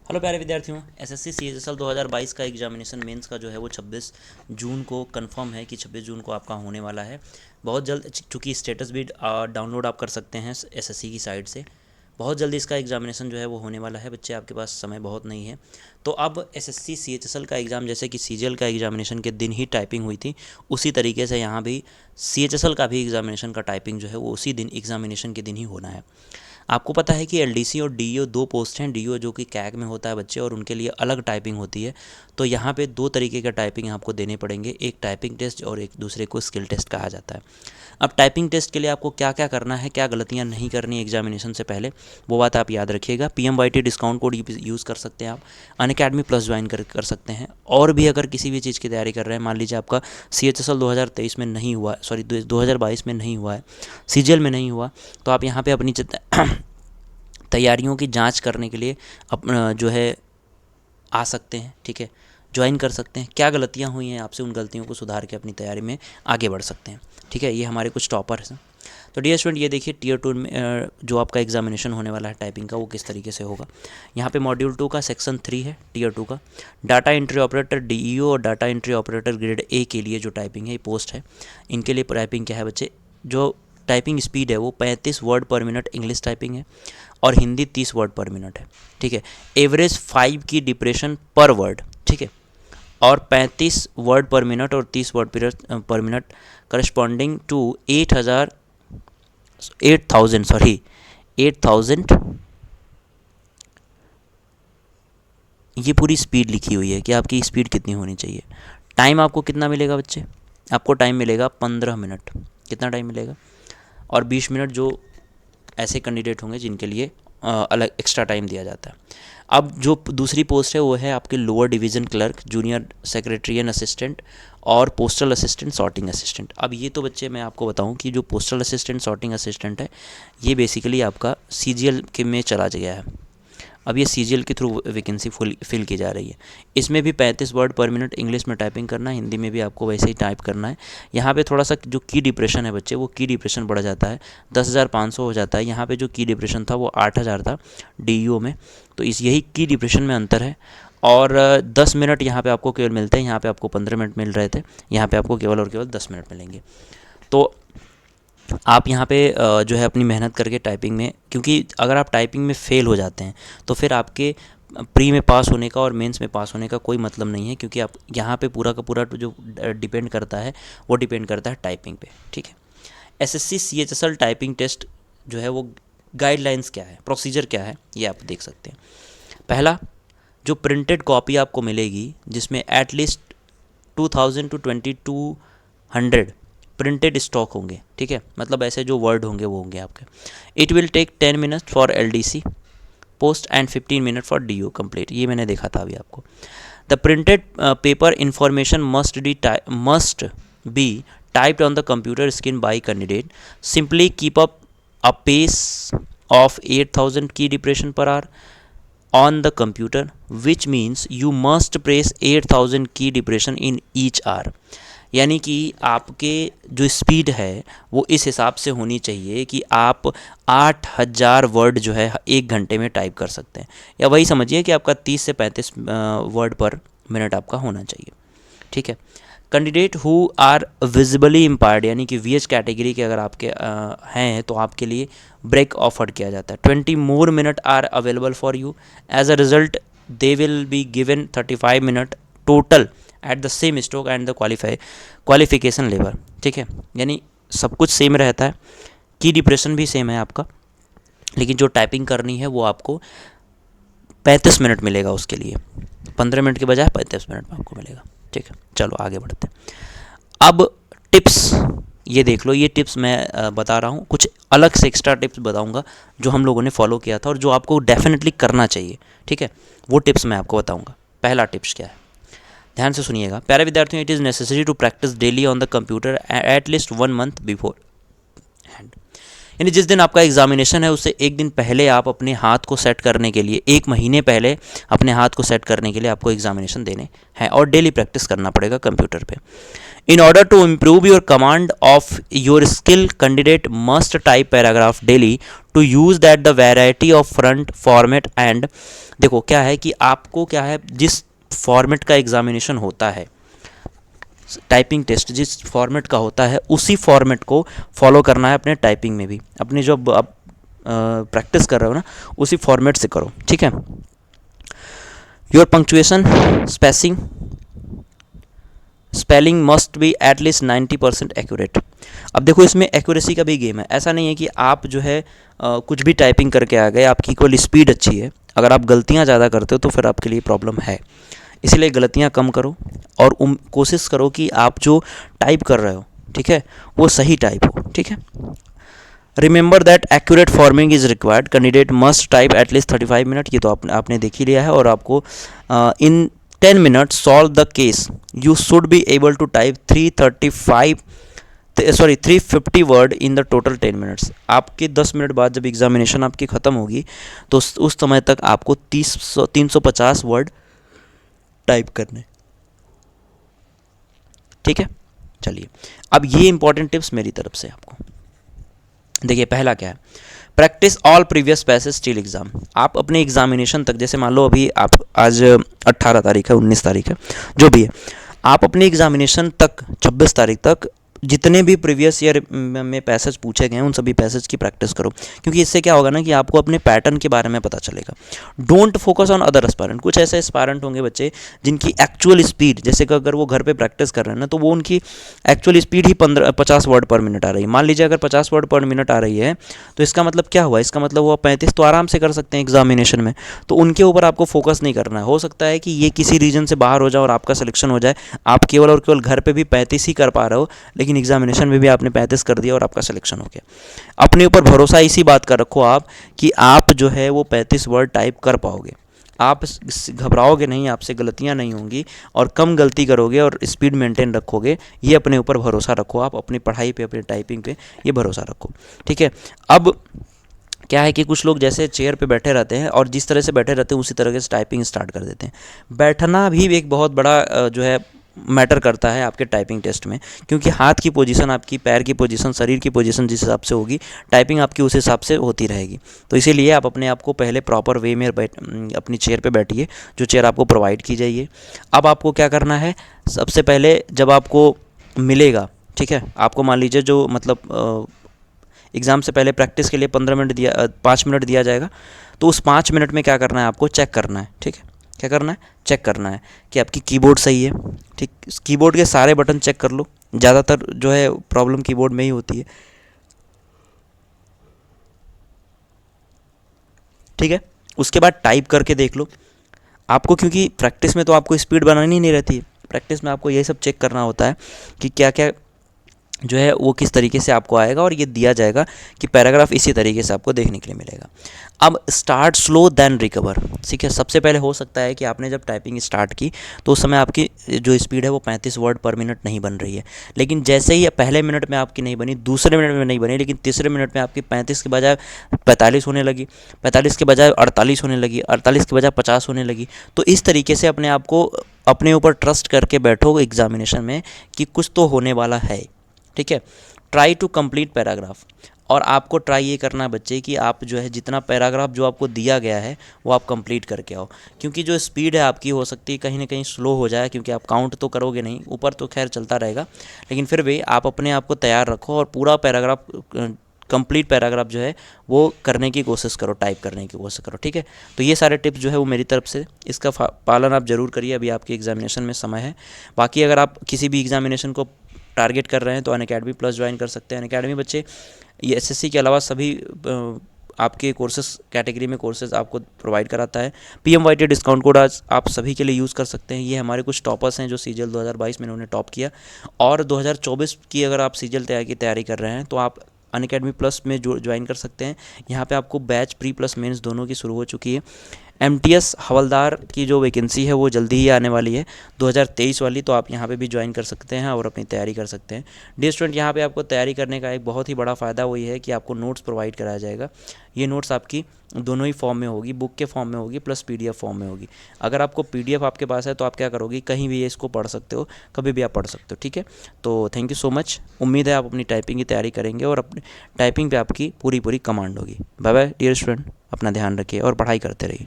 Hello प्यारे विद्यार्थियों, SSC CHSL 2022 का एग्जामिनेशन मेंस का जो है वो 26 जून को कंफर्म है कि 26 जून को आपका होने वाला है। बहुत जल्द, चूँकि स्टेटस भी डाउनलोड आप कर सकते हैं एसएससी की साइट से। बहुत जल्दी इसका एग्जामिनेशन जो है वो होने वाला है बच्चे, आपके पास समय बहुत नहीं है। तो अब एसएससी सीएचएसएल का एग्ज़ाम, जैसे कि सीजीएल का एग्जामिनेशन के दिन ही टाइपिंग हुई थी, उसी तरीके से यहाँ भी सीएचएसएल का भी एग्जामिनेशन का टाइपिंग जो है वो उसी दिन, एग्जामिनेशन के दिन ही होना है। आपको पता है कि एलडीसी और डीईओ दो पोस्ट हैं। डीईओ जो कि कैग में होता है बच्चे, और उनके लिए अलग टाइपिंग होती है। तो यहाँ पे दो तरीके का टाइपिंग आपको देने पड़ेंगे, एक टाइपिंग टेस्ट और एक दूसरे को स्किल टेस्ट कहा जाता है। अब टाइपिंग टेस्ट के लिए आपको क्या क्या करना है, क्या गलतियाँ नहीं करनी एग्जामिनेशन से पहले, वो बात आप याद रखिएगा। PMYT डिस्काउंट कोड यूज़ कर सकते हैं आप, अनअकैडमी प्लस ज्वाइन कर सकते हैं। और भी अगर किसी भी चीज़ की तैयारी कर रहे हैं, मान लीजिए आपका CHSL 2023 में नहीं हुआ, सॉरी 2022 में नहीं हुआ है, CGL में नहीं हुआ, तो आप यहाँ पर अपनी तैयारियों की जांच करने के लिए अपना जो है आ सकते हैं। ठीक है, ज्वाइन कर सकते हैं। क्या गलतियां हुई हैं आपसे, उन गलतियों को सुधार के अपनी तैयारी में आगे बढ़ सकते हैं। ठीक है, ये हमारे कुछ टॉपर्स हैं। तो डियर स्टूडेंट, ये देखिए टीयर 2 में जो आपका एग्जामिनेशन होने वाला है टाइपिंग का, वो किस तरीके से होगा। यहाँ पे मॉड्यूल 2 का सेक्शन 3 है, टीयर 2 का। डाटा एंट्री ऑपरेटर DEO और data entry operator grade A के लिए जो टाइपिंग है, ये पोस्ट है। इनके लिए टाइपिंग क्या है बच्चे, जो टाइपिंग स्पीड है वो 35 वर्ड पर मिनट इंग्लिश टाइपिंग है, और हिंदी 30 वर्ड पर मिनट है। ठीक है, एवरेज 5 की डिप्रेशन पर वर्ड। ठीक है, और 35 वर्ड पर मिनट और 30 वर्ड पर मिनट करस्पॉन्डिंग टू 8000 ये पूरी स्पीड लिखी हुई है कि आपकी स्पीड कितनी होनी चाहिए। टाइम आपको कितना मिलेगा बच्चे, आपको टाइम मिलेगा 15 मिनट। कितना टाइम मिलेगा, और 20 मिनट जो ऐसे कैंडिडेट होंगे जिनके लिए अलग एक्स्ट्रा टाइम दिया जाता है। अब जो दूसरी पोस्ट है वो है आपके lower division clerk, junior secretariat assistant और पोस्टल असिस्टेंट, सॉर्टिंग असिस्टेंट। अब ये तो बच्चे मैं आपको बताऊं कि जो पोस्टल असिस्टेंट, सॉर्टिंग असिस्टेंट है, ये बेसिकली आपका CGL के में चला गया है। अब ये CGL के थ्रू वैकेंसी फिल की जा रही है। इसमें भी 35 वर्ड पर मिनट इंग्लिश में टाइपिंग करना है, हिंदी में भी आपको वैसे ही टाइप करना है। यहाँ पे थोड़ा सा जो की डिप्रेशन है बच्चे, वो की डिप्रेशन बढ़ जाता है, 10,500 हो जाता है। यहाँ पे जो की डिप्रेशन था वो 8,000 था DEO में। तो यही की डिप्रेशन में अंतर है। और 10 मिनट यहाँ पे आपको केवल मिलते हैं, यहाँ पे आपको 15 मिनट मिल रहे थे, यहाँ पे आपको केवल और केवल 10 मिनट मिलेंगे। तो आप यहाँ पे जो है अपनी मेहनत करके टाइपिंग में, क्योंकि अगर आप टाइपिंग में फ़ेल हो जाते हैं तो फिर आपके प्री में पास होने का और मेंस में पास होने का कोई मतलब नहीं है, क्योंकि आप यहाँ पे पूरा का पूरा जो डिपेंड करता है वो डिपेंड करता है टाइपिंग पे। ठीक है, SSC CHSL टाइपिंग टेस्ट जो है वो गाइडलाइंस क्या है, प्रोसीजर क्या है, ये आप देख सकते हैं। पहला, जो प्रिंटेड कॉपी आपको मिलेगी जिसमें एटलीस्ट 2000 to 2200 प्रिंटेड स्टॉक होंगे। ठीक है, मतलब ऐसे जो वर्ड होंगे वो होंगे आपके। It will take 10 minutes for LDC post and 15 minute for DO complete. ये मैंने देखा था अभी आपको। The printed paper information must be typed on the computer screen by candidate. Simply keep up a pace of 8000 key depression per hour on the computer, which means you must press 8000 key depression in each hour। यानी कि आपके जो speed है वो इस हिसाब से होनी चाहिए कि आप 8000 वर्ड जो है 1 घंटे में टाइप कर सकते हैं, या वही समझिए कि आपका 30 से 35 वर्ड पर मिनट आपका होना चाहिए। ठीक है, candidate who are visibly impaired, यानी कि VH कैटेगरी के अगर आपके हैं तो आपके लिए ब्रेक ऑफर किया जाता है। 20 more minute are available for you. As a result they will be given 35 minute total at the same stroke and the qualification level. ठीक है, यानी सब कुछ सेम रहता है, की डिप्रेशन भी सेम है आपका, लेकिन जो टाइपिंग करनी है वो आपको 35 मिनट मिलेगा उसके लिए, 15 मिनट के बजाय 35 मिनट में आपको मिलेगा। ठीक है, चलो आगे बढ़ते हैं। अब टिप्स ये देख लो, ये टिप्स मैं बता रहा हूँ, कुछ अलग से एक्स्ट्रा टिप्स बताऊँगा जो हम लोगों ने फॉलो किया था और जो आपको डेफिनेटली करना चाहिए। ठीक है, वो टिप्स मैं आपको बताऊँगा। पहला टिप्स क्या है, ध्यान से सुनिएगा प्यारे विद्यार्थियों। It is necessary to practise daily on the computer at least 1 month beforehand. यानी जिस दिन आपका एग्जामिनेशन है उससे एक दिन पहले आप अपने हाथ को सेट करने के लिए, 1 महीने पहले अपने हाथ को सेट करने के लिए आपको एग्जामिनेशन देने हैं, और डेली प्रैक्टिस करना पड़ेगा कंप्यूटर पे। In order to improve your command of your skill, candidate must type paragraph daily to use that the variety of front format and देखो क्या है कि आपको क्या है, जिस फॉर्मेट का एग्जामिनेशन होता है, टाइपिंग टेस्ट जिस फॉर्मेट का होता है उसी फॉर्मेट को फॉलो करना है अपने टाइपिंग में भी। अपनी जो आप प्रैक्टिस कर रहे हो ना, उसी फॉर्मेट से करो, ठीक है। Your punctuation, spacing, spelling must be at least 90% accurate. अब देखो इसमें एक्यूरेसी का भी गेम है। ऐसा नहीं है कि आप जो है कुछ भी टाइपिंग करके आ गए, आपकी केवल स्पीड अच्छी है। अगर आप गलतियां ज़्यादा करते हो तो फिर आपके लिए प्रॉब्लम है। इसलिए गलतियां कम करो और कोशिश करो कि आप जो टाइप कर रहे हो, ठीक है, वो सही टाइप हो, ठीक है। Remember that accurate forming is required, candidate must type at least 35 minute. ये तो आपने देख ही लिया है। और आपको इन 10 minute solve the case, you should be able to type 350 word in the total 10 minutes. आपके 10 मिनट बाद जब एग्जामिनेशन आपकी ख़त्म होगी तो उस समय तक आपको 350 वर्ड टाइप करने, ठीक है। चलिए, अब ये इंपॉर्टेंट टिप्स मेरी तरफ से आपको। देखिए पहला क्या है, practice all previous passage till exam. आप अपने एग्जामिनेशन तक, जैसे मान लो अभी आप आज 18 तारीख है, 19 तारीख है, जो भी है, आप अपने एग्जामिनेशन तक 26 तारीख तक जितने भी प्रीवियस ईयर में पैसेज पूछे गए हैं उन सभी पैसेज की प्रैक्टिस करो। क्योंकि इससे क्या होगा ना कि आपको अपने पैटर्न के बारे में पता चलेगा। Don't focus on other aspirant. कुछ ऐसे एस्पायरेंट होंगे बच्चे जिनकी एक्चुअल स्पीड, जैसे कि अगर वो घर पे प्रैक्टिस कर रहे हैं ना, तो वो उनकी एक्चुअल स्पीड ही 50 वर्ड पर मिनट आ रही है। मान लीजिए अगर 50 वर्ड पर मिनट आ रही है तो इसका मतलब क्या हुआ, इसका मतलब वो 35 तो आराम से कर सकते हैं एग्जामिनेशन में। तो उनके ऊपर आपको फोकस नहीं करना है। हो सकता है कि ये किसी रीजन से बाहर हो जाए और आपका सिलेक्शन हो जाए, आप केवल और केवल घर पे भी 35 ही कर पा रहे हो, लेकिन एग्जामिनेशन में भी आपने 35 कर दिया और आपका सिलेक्शन हो गया। अपने ऊपर भरोसा इसी बात का रखो आप कि आप जो है वो 35 वर्ड टाइप कर पाओगे। आप घबराओगे नहीं, आपसे गलतियां नहीं होंगी और कम गलती करोगे और स्पीड मेंटेन रखोगे। ये अपने ऊपर भरोसा रखो, आप अपनी पढ़ाई पे, अपनी टाइपिंग पे ये भरोसा रखो, ठीक है। अब क्या है कि कुछ लोग जैसे चेयर पे बैठे रहते हैं और जिस तरह से बैठे रहते हैं उसी तरह से टाइपिंग स्टार्ट कर देते हैं। बैठना भी एक बहुत बड़ा जो है मैटर करता है आपके टाइपिंग टेस्ट में, क्योंकि हाथ की पोजीशन, आपकी पैर की पोजीशन, शरीर की पोजीशन जिस हिसाब से होगी, टाइपिंग आपकी उस हिसाब से होती रहेगी। तो इसीलिए आप अपने आप को पहले प्रॉपर वे में अपनी चेयर पे बैठिए, जो चेयर आपको प्रोवाइड की जाइए। अब आपको क्या करना है, सबसे पहले जब आपको मिलेगा, ठीक है, आपको मान लीजिए जो मतलब एग्ज़ाम से पहले प्रैक्टिस के लिए 5 मिनट दिया जाएगा, तो उस 5 मिनट में क्या करना है, आपको चेक करना है, ठीक है। क्या करना है, चेक करना है कि आपकी कीबोर्ड सही है, ठीक। कीबोर्ड के सारे बटन चेक कर लो। ज़्यादातर जो है प्रॉब्लम कीबोर्ड में ही होती है, ठीक है। उसके बाद टाइप करके देख लो आपको, क्योंकि प्रैक्टिस में तो आपको स्पीड बनानी नहीं रहती है। प्रैक्टिस में आपको ये सब चेक करना होता है कि क्या क्या जो है वो किस तरीके से आपको आएगा, और ये दिया जाएगा कि पैराग्राफ इसी तरीके से आपको देखने के लिए मिलेगा। अब स्टार्ट स्लो देन रिकवर, ठीक है। सबसे पहले हो सकता है कि आपने जब टाइपिंग स्टार्ट की तो उस समय आपकी जो स्पीड है वो 35 वर्ड पर मिनट नहीं बन रही है, लेकिन जैसे ही पहले मिनट में आपकी नहीं बनी, दूसरे मिनट में नहीं बनी, लेकिन तीसरे मिनट में आपकी 35 के बजाय 45 होने लगी, 45 के बजाय 48 होने लगी, 48 के बजाय 50 होने लगी। तो इस तरीके से अपने आप को अपने ऊपर ट्रस्ट करके बैठो एग्जामिनेशन में कि कुछ तो होने वाला है, ठीक है। ट्राई टू कंप्लीट पैराग्राफ, और आपको ट्राई ये करना है बच्चे कि आप जो है जितना पैराग्राफ जो आपको दिया गया है वो आप कंप्लीट करके आओ। क्योंकि जो स्पीड है आपकी हो सकती है कहीं ना कहीं स्लो हो जाए, क्योंकि आप काउंट तो करोगे नहीं, ऊपर तो खैर चलता रहेगा, लेकिन फिर भी आप अपने आप को तैयार रखो और पूरा पैराग्राफ, कंप्लीट पैराग्राफ जो है वो करने की कोशिश करो, टाइप करने की कोशिश करो, ठीक है। तो ये सारे टिप्स जो है वो मेरी तरफ से, इसका पालन आप ज़रूर करिए। अभी आपके एग्जामिनेशन में समय है। बाकी अगर आप किसी भी एग्जामिनेशन को टारगेट कर रहे हैं तो अनअकैडमी प्लस ज्वाइन कर सकते हैं। अनअकैडमी बच्चे ये एसएससी के अलावा सभी आपके कोर्सेज कैटेगरी में कोर्सेज आपको प्रोवाइड कराता है। PMYT डिस्काउंट कोड आज आप सभी के लिए यूज़ कर सकते हैं। ये हमारे कुछ टॉपर्स हैं जो सीजीएल 2022 में इन्होंने टॉप किया, और 2024 की अगर आप सीजीएल की तैयारी कर रहे हैं तो आप अनअकैडमी प्लस में ज्वाइन कर सकते हैं। यहाँ पे आपको बैच प्री प्लस मेंस दोनों की शुरू हो चुकी है। MTS हवलदार की जो वैकेंसी है वो जल्दी ही आने वाली है, 2023 वाली, तो आप यहाँ पे भी ज्वाइन कर सकते हैं और अपनी तैयारी कर सकते हैं। डियर स्टूडेंट, यहाँ पे आपको तैयारी करने का एक बहुत ही बड़ा फ़ायदा वो ये है कि आपको नोट्स प्रोवाइड कराया जाएगा। ये नोट्स आपकी दोनों ही फॉर्म में होगी, बुक के फॉर्म में होगी प्लस PDF फॉर्म में होगी। अगर आपको PDF आपके पास है तो आप क्या करोगे, कहीं भी ये इसको पढ़ सकते हो, कभी भी आप पढ़ सकते हो, ठीक है। तो थैंक यू सो मच। उम्मीद है आप अपनी टाइपिंग की तैयारी करेंगे और अपनी टाइपिंग पे आपकी पूरी कमांड होगी। बाय बाय डियर स्टूडेंट, अपना ध्यान रखिए और पढ़ाई करते रहिए।